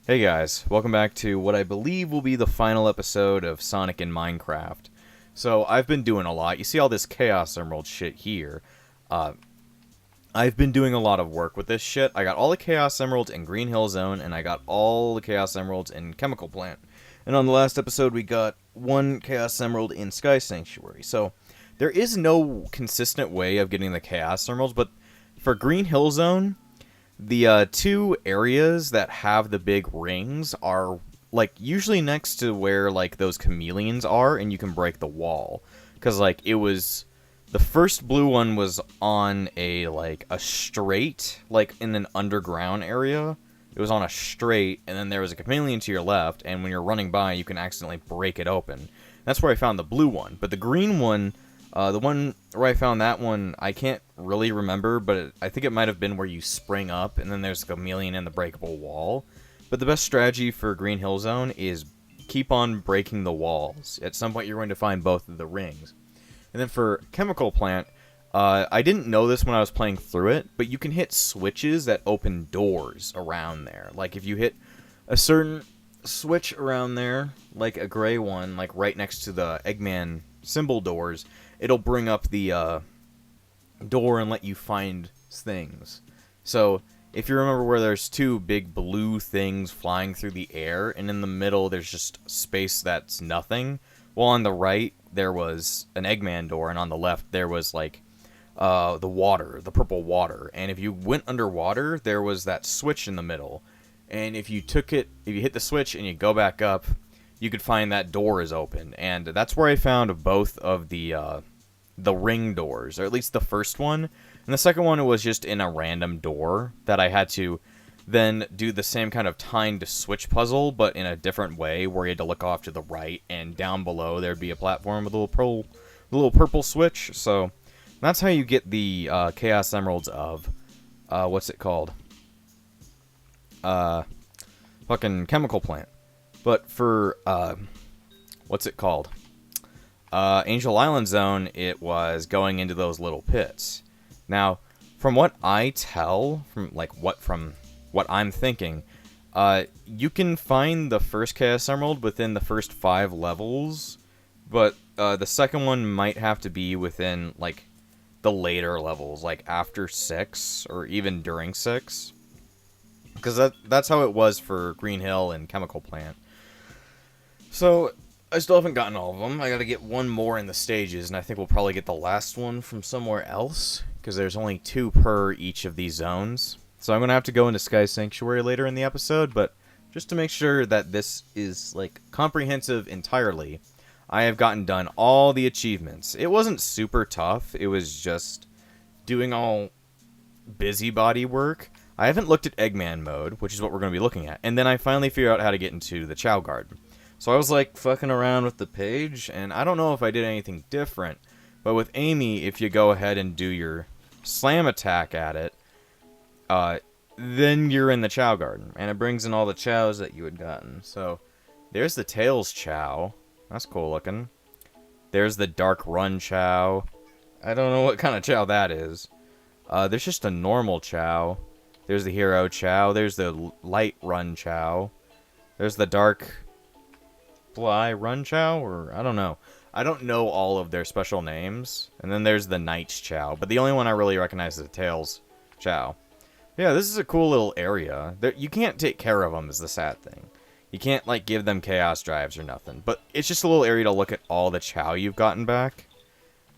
Hey guys, welcome back to what I believe will be the final episode of Sonic in Minecraft. So, I've been doing a lot. You see all this Chaos Emerald shit here. I've been doing a lot of work with this shit. I got all the Chaos Emeralds in Green Hill Zone, and I got all the Chaos Emeralds in Chemical Plant. And on the last episode, we got one Chaos Emerald in Sky Sanctuary. So, there is no consistent way of getting the Chaos Emeralds, but for Green Hill Zone, the two areas that have the big rings are, like, usually next to where, like, those chameleons are, and you can break the wall. Because, like, it was... The first blue one was on a straight, like, in an underground area. It was on a straight, and then there was a chameleon to your left, and when you're running by, you can accidentally break it open. That's where I found the blue one. But the green one... the one where I found that one, I can't really remember, but I think it might have been where you spring up, and then there's a chameleon in the breakable wall. But the best strategy for Green Hill Zone is keep on breaking the walls. At some point, you're going to find both of the rings. And then for Chemical Plant, I didn't know this when I was playing through it, but you can hit switches that open doors around there. Like, if you hit a certain switch around there, like a gray one, like right next to the Eggman symbol doors, it'll bring up the door and let you find things. So, if you remember where there's two big blue things flying through the air, and in the middle there's just space that's nothing, well, on the right there was an Eggman door, and on the left there was, like, the water, the purple water. And if you went underwater, there was that switch in the middle. And if you hit the switch and you go back up, you could find that door is open. And that's where I found both of the ring doors, or at least the first one. And the second one was just in a random door that I had to then do the same kind of timed switch puzzle, but in a different way, where you had to look off to the right, and down below there'd be a platform with a little purple switch. So that's how you get the Chaos Emeralds of, what's it called? Fucking Chemical Plant. But for, what's it called? Angel Island Zone, it was going into those little pits. Now, from what I tell, from what I'm thinking, you can find the first Chaos Emerald within the first 5 levels, but the second one might have to be within, like, the later levels, like after 6, or even during 6. Because that's how it was for Green Hill and Chemical Plant. So, I still haven't gotten all of them. I gotta get one more in the stages, and I think we'll probably get the last one from somewhere else, because there's only 2 per each of these zones. So I'm gonna have to go into Sky Sanctuary later in the episode, but just to make sure that this is, like, comprehensive entirely, I have gotten done all the achievements. It wasn't super tough, it was just doing all busybody work. I haven't looked at Eggman Mode, which is what we're going to be looking at, and then I finally figured out how to get into the Chao Garden. So I was, like, fucking around with the page, and I don't know if I did anything different, but with Amy, if you go ahead and do your slam attack at it, then you're in the Chao Garden, and it brings in all the Chaos that you had gotten. So, there's the Tails Chao. That's cool looking. There's the Dark Run Chao. I don't know what kind of Chao that is. There's just a normal Chao. There's the Hero Chao. There's the Light Run Chao. There's the Dark Fly Run Chao, or I don't know. I don't know all of their special names. And then there's the Night's Chao, but the only one I really recognize is the Tails Chao. Yeah, this is a cool little area. You can't take care of them is the sad thing. You can't, like, give them Chaos Drives or nothing. But it's just a little area to look at all the Chao you've gotten back.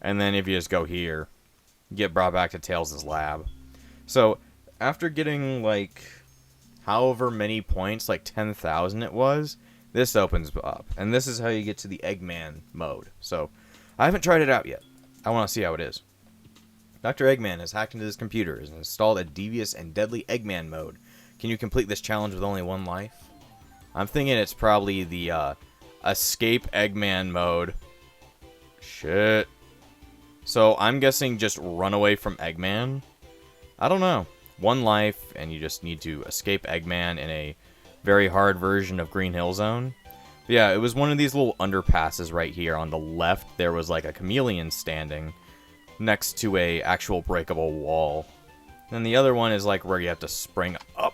And then if you just go here, you get brought back to Tails' lab. So, after getting, like, however many points, like 10,000 it was, this opens up. And this is how you get to the Eggman Mode. So, I haven't tried it out yet. I want to see how it is. Dr. Eggman has hacked into his computers and installed a devious and deadly Eggman Mode. Can you complete this challenge with only 1 life? I'm thinking it's probably the, Escape Eggman Mode. Shit. So, I'm guessing just run away from Eggman? I don't know. 1 life, and you just need to escape Eggman in a very hard version of Green Hill Zone. But yeah, it was one of these little underpasses right here. On the left, there was, like, a chameleon standing next to a actual breakable wall. And the other one is, like, where you have to spring up.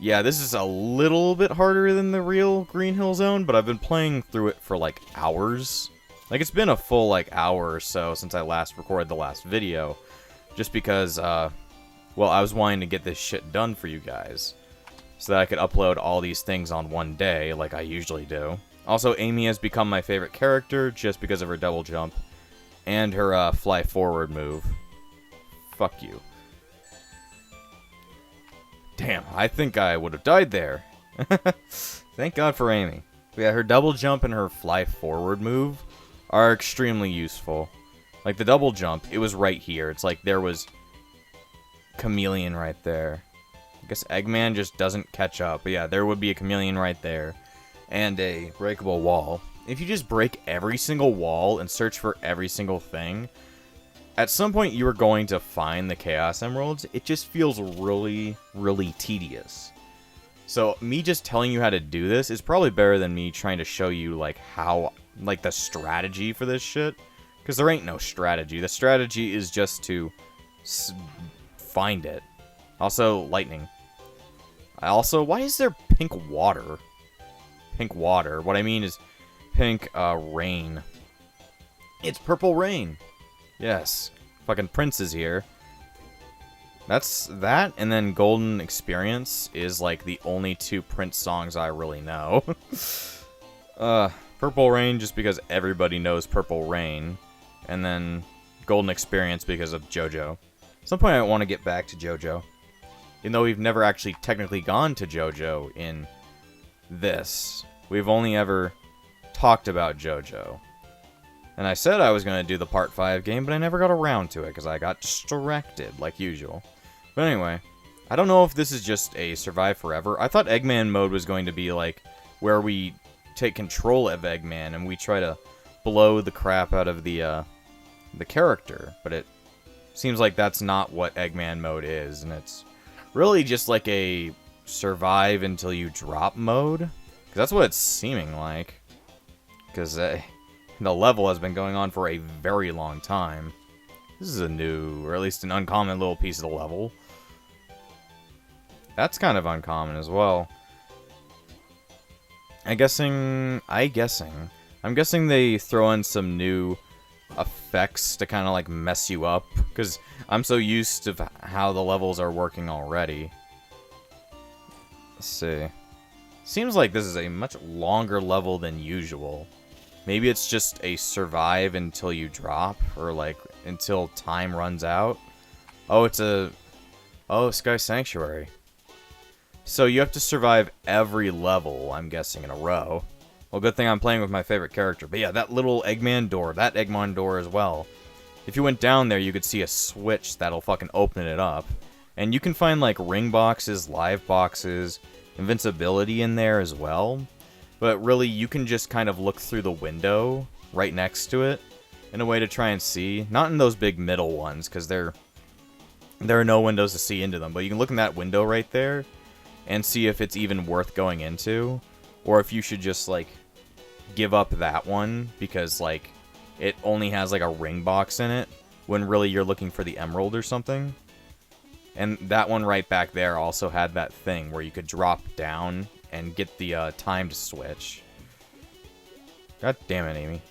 Yeah, this is a little bit harder than the real Green Hill Zone, but I've been playing through it for, like, hours. Like, it's been a full, like, hour or so since I last recorded the last video. Just because, well, I was wanting to get this shit done for you guys. So that I could upload all these things on one day, like I usually do. Also, Amy has become my favorite character just because of her double jump. And her, fly forward move. Fuck you. Damn, I think I would have died there. Thank God for Amy. But yeah, her double jump and her fly forward move are extremely useful. Like, the double jump, it was right here. It's like there was Chameleon right there. I guess Eggman just doesn't catch up. But yeah, there would be a Chameleon right there. And a breakable wall. If you just break every single wall and search for every single thing, at some point you are going to find the Chaos Emeralds. It just feels really, really tedious. So me just telling you how to do this is probably better than me trying to show you, like, how, like, the strategy for this shit. Because there ain't no strategy. The strategy is just to find it. Also, lightning. Why is there pink water? Pink water. What I mean is pink, rain. It's purple rain. Yes. Fucking Prince is here. That's that, and then Golden Experience is, like, the only two Prince songs I really know. Purple Rain just because everybody knows Purple Rain. And then Golden Experience because of JoJo. At some point I want to get back to JoJo. Even though we've never actually technically gone to JoJo in this. We've only ever talked about JoJo. And I said I was going to do the Part 5 game, but I never got around to it because I got distracted, like usual. But anyway, I don't know if this is just a Survive Forever. I thought Eggman Mode was going to be, like, where we take control of Eggman and we try to blow the crap out of the character. But it seems like that's not what Eggman Mode is, and it's really just like a survive until you drop mode. Because that's what it's seeming like. Because the level has been going on for a very long time. This is a new, or at least an uncommon little piece of the level. That's kind of uncommon as well. I'm guessing they throw in some new effects to kind of like mess you up. Because I'm so used to how the levels are working already. Let's see. Seems like this is a much longer level than usual. Maybe it's just a survive until you drop, or like until time runs out. Oh, it's a... Oh, Sky Sanctuary. So you have to survive every level, I'm guessing, in a row. Well, good thing I'm playing with my favorite character. But yeah, that little Eggman door, that Eggman door as well. If you went down there, you could see a switch that'll fucking open it up. And you can find, like, ring boxes, live boxes, invincibility in there as well. But really, you can just kind of look through the window right next to it in a way to try and see. Not in those big middle ones, because there are no windows to see into them. But you can look in that window right there and see if it's even worth going into. Or if you should just, like, give up that one because, like, it only has, like, a ring box in it when really you're looking for the emerald or something. And that one right back there also had that thing where you could drop down and get the timed switch. God damn it, Amy.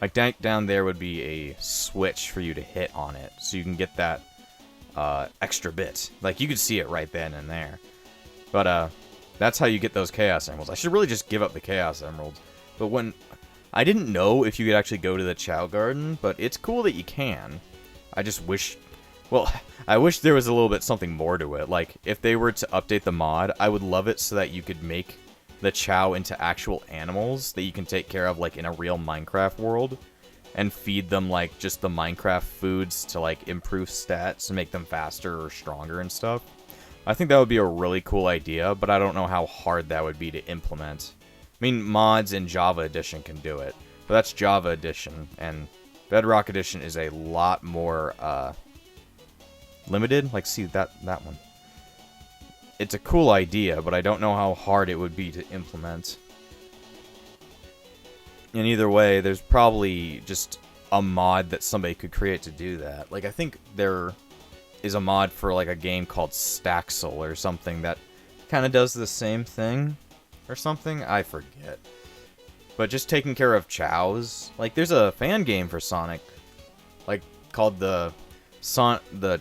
Like, down there would be a switch for you to hit on it, so you can get that extra bit. Like, you could see it right then and there. But, that's how you get those Chaos Emeralds. I should really just give up the Chaos Emeralds. But when... I didn't know if you could actually go to the Chao Garden, but it's cool that you can. I just wish... Well, I wish there was a little bit something more to it. Like, if they were to update the mod, I would love it so that you could make the Chao into actual animals that you can take care of, like, in a real Minecraft world. And feed them, like, just the Minecraft foods to, like, improve stats and make them faster or stronger and stuff. I think that would be a really cool idea, but I don't know how hard that would be to implement. I mean, mods in Java Edition can do it, but that's Java Edition, and Bedrock Edition is a lot more, limited. Like, see, that one. It's a cool idea, but I don't know how hard it would be to implement. In either way, there's probably just a mod that somebody could create to do that. Like, I think there is a mod for, like, a game called Staxel or something that kind of does the same thing or something. I forget. But just taking care of Chaos. Like, there's a fan game for Sonic, like, called the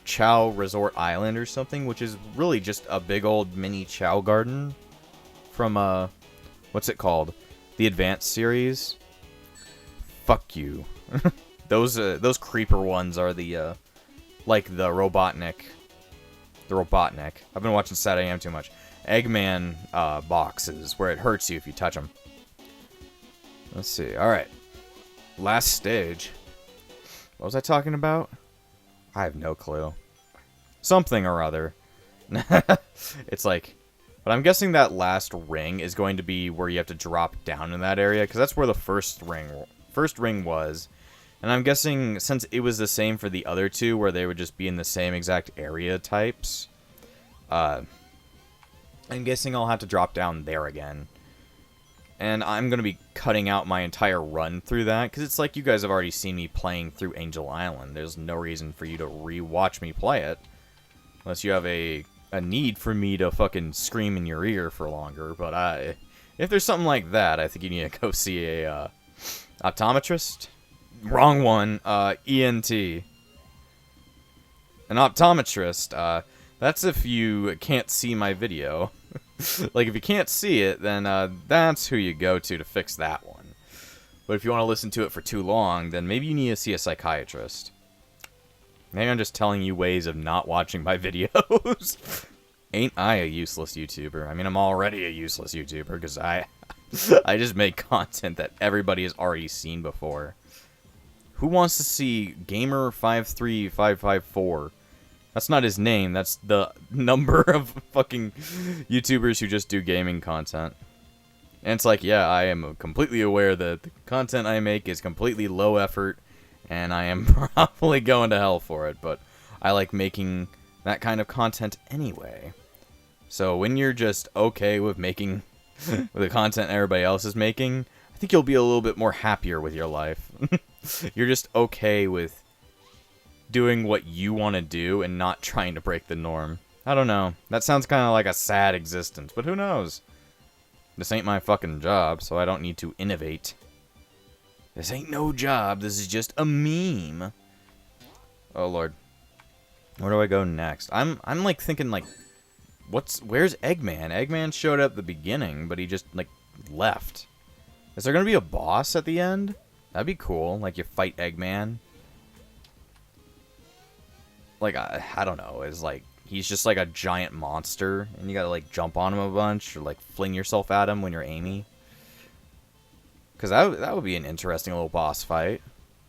Chao Resort Island or something, which is really just a big old mini Chao Garden from, what's it called? The Advanced series. Fuck you. Those creeper ones are the, like the Robotnik. The Robotnik. I've been watching Saturday AM too much. Eggman, boxes, where it hurts you if you touch them. Let's see. Alright. Last stage. What was I talking about? I have no clue. Something or other. It's like... But I'm guessing that last ring is going to be where you have to drop down in that area, because that's where the first ring was. And I'm guessing, since it was the same for the other two, where they would just be in the same exact area types, I'm guessing I'll have to drop down there again. And I'm going to be cutting out my entire run through that, because it's like you guys have already seen me playing through Angel Island. There's no reason for you to re-watch me play it, unless you have a need for me to fucking scream in your ear for longer. But if there's something like that, I think you need to go see a optometrist. Wrong one. ENT. An optometrist. That's if you can't see my video. Like, if you can't see it, then that's who you go to fix that one. But if you want to listen to it for too long, then maybe you need to see a psychiatrist. Maybe I'm just telling you ways of not watching my videos. Ain't I a useless YouTuber? I mean, I'm already a useless YouTuber, because I just make content that everybody has already seen before. Who wants to see Gamer53554? That's not his name, that's the number of fucking YouTubers who just do gaming content. And it's like, yeah, I am completely aware that the content I make is completely low effort, and I am probably going to hell for it, but I like making that kind of content anyway. So when you're just okay with making the content everybody else is making, I think you'll be a little bit more happier with your life. You're just okay with doing what you want to do and not trying to break the norm. I don't know. That sounds kind of like a sad existence, but who knows? This ain't my fucking job, so I don't need to innovate. This ain't no job, this is just a meme. Oh lord. Where do I go next? I'm like thinking like, where's Eggman? Eggman showed up at the beginning, but he just like left. Is there gonna be a boss at the end? That'd be cool, like you fight Eggman. Like, I don't know, it's like, he's just like a giant monster, and you gotta like jump on him a bunch, or like fling yourself at him when you're Amy. Because that would be an interesting little boss fight.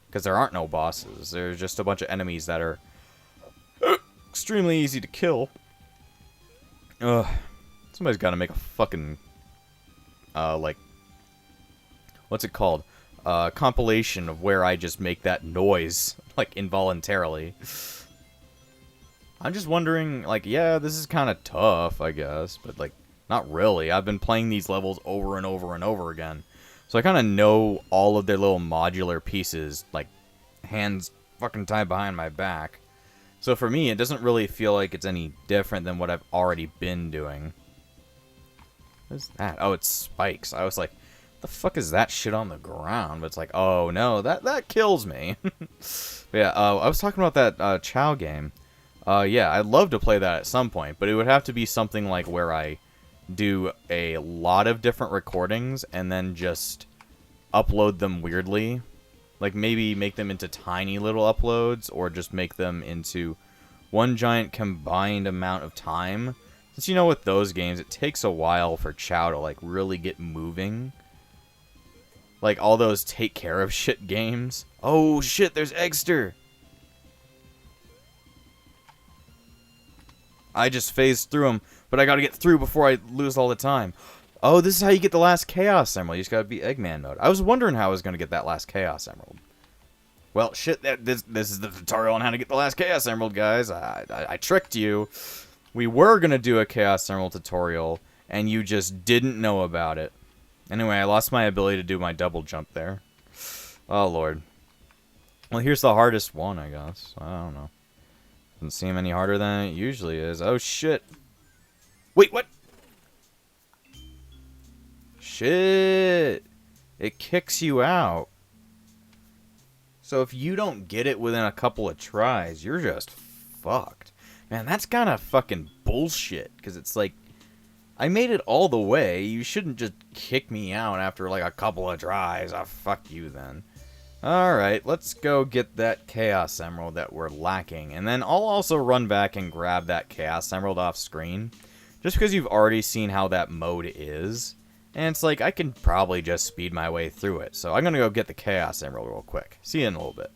Because there aren't no bosses, there's just a bunch of enemies that are extremely easy to kill. Ugh. Somebody's gotta make a fucking, like, what's it called? Compilation of where I just make that noise, like, involuntarily. I'm just wondering, like, yeah, this is kind of tough, I guess, but, like, not really. I've been playing these levels over and over and over again, so I kind of know all of their little modular pieces, like, hands fucking tied behind my back. So for me, it doesn't really feel like it's any different than what I've already been doing. What is that? Oh, it's spikes. I was like, the fuck is that shit on the ground? But it's like, oh no, that kills me. But yeah, I was talking about that Chao game. Yeah, I'd love to play that at some point, but it would have to be something like where I do a lot of different recordings and then just upload them weirdly. Like, maybe make them into tiny little uploads, or just make them into one giant combined amount of time. Since, you know, with those games, it takes a while for Chao to, like, really get moving. Like, all those take care of shit games. Oh, shit, there's Eggster! I just phased through him, but I gotta get through before I lose all the time. Oh, this is how you get the last Chaos Emerald. You just gotta be Eggman Mode. I was wondering how I was gonna get that last Chaos Emerald. Well, shit, this is the tutorial on how to get the last Chaos Emerald, guys. I tricked you. We were gonna do a Chaos Emerald tutorial, and you just didn't know about it. Anyway, I lost my ability to do my double jump there. Oh, lord. Well, here's the hardest one, I guess. I don't know. Doesn't seem any harder than it usually is. Oh, shit. Wait, what? shit. It kicks you out. So if you don't get it within a couple of tries, you're just fucked. Man, that's kind of fucking bullshit. Because it's like, I made it all the way. You shouldn't just kick me out after like a couple of tries. Oh, fuck you then. Alright, let's go get that Chaos Emerald that we're lacking. And then I'll also run back and grab that Chaos Emerald off screen. Just because you've already seen how that mode is. And it's like, I can probably just speed my way through it. So I'm going to go get the Chaos Emerald real quick. See you in a little bit.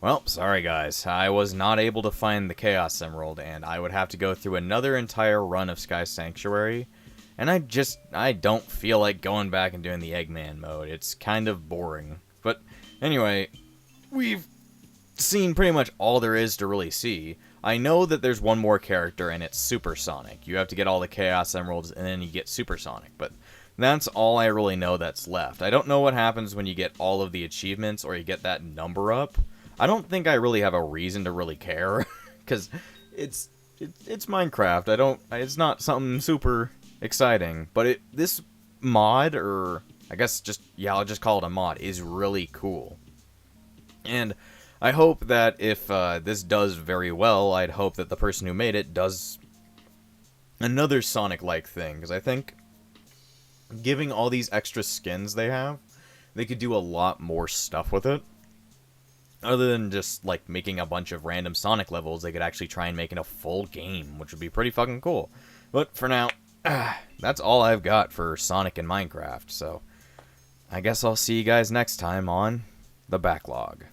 Well, sorry guys, I was not able to find the Chaos Emerald, and I would have to go through another entire run of Sky Sanctuary, and I don't feel like going back and doing the Eggman mode. It's kind of boring. But anyway, we've seen pretty much all there is to really see. I know that there's one more character, and it's Supersonic. You have to get all the Chaos Emeralds, and then you get Supersonic, but That's all I really know that's left. I don't know what happens when you get all of the achievements or you get that number up. I don't think I really have a reason to really care, because it's Minecraft. It's not something super exciting, but this mod, or I guess I'll just call it a mod, is really cool. And I hope that if this does very well, I'd hope that the person who made it does another Sonic-like thing, because I think giving all these extra skins they could do a lot more stuff with it. Other than just, like, making a bunch of random Sonic levels, they could actually try and make it a full game, which would be pretty fucking cool. But for now, that's all I've got for Sonic and Minecraft, so I guess I'll see you guys next time on The Backlog.